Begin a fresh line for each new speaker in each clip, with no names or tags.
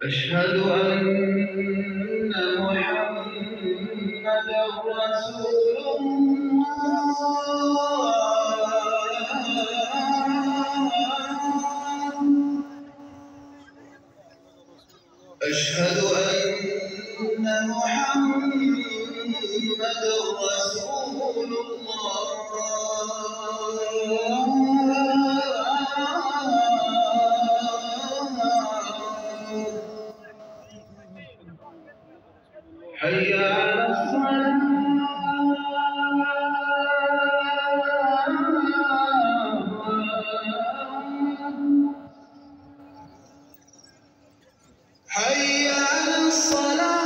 أشهد أن محمدًا رسول الله. أشهد أن محمدًا رسول الله. حي على الصلاة. حي على الصلاة.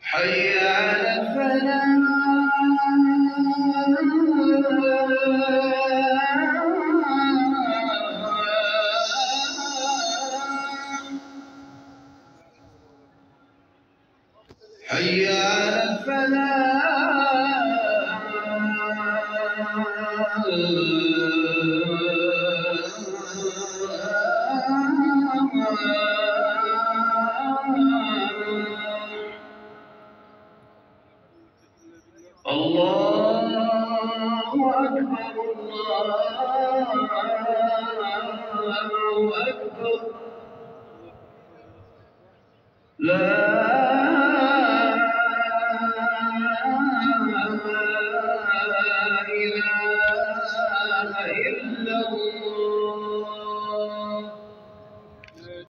حي على الفلاح. حي على الفلاح. الله أكبر. الله أكبر. لا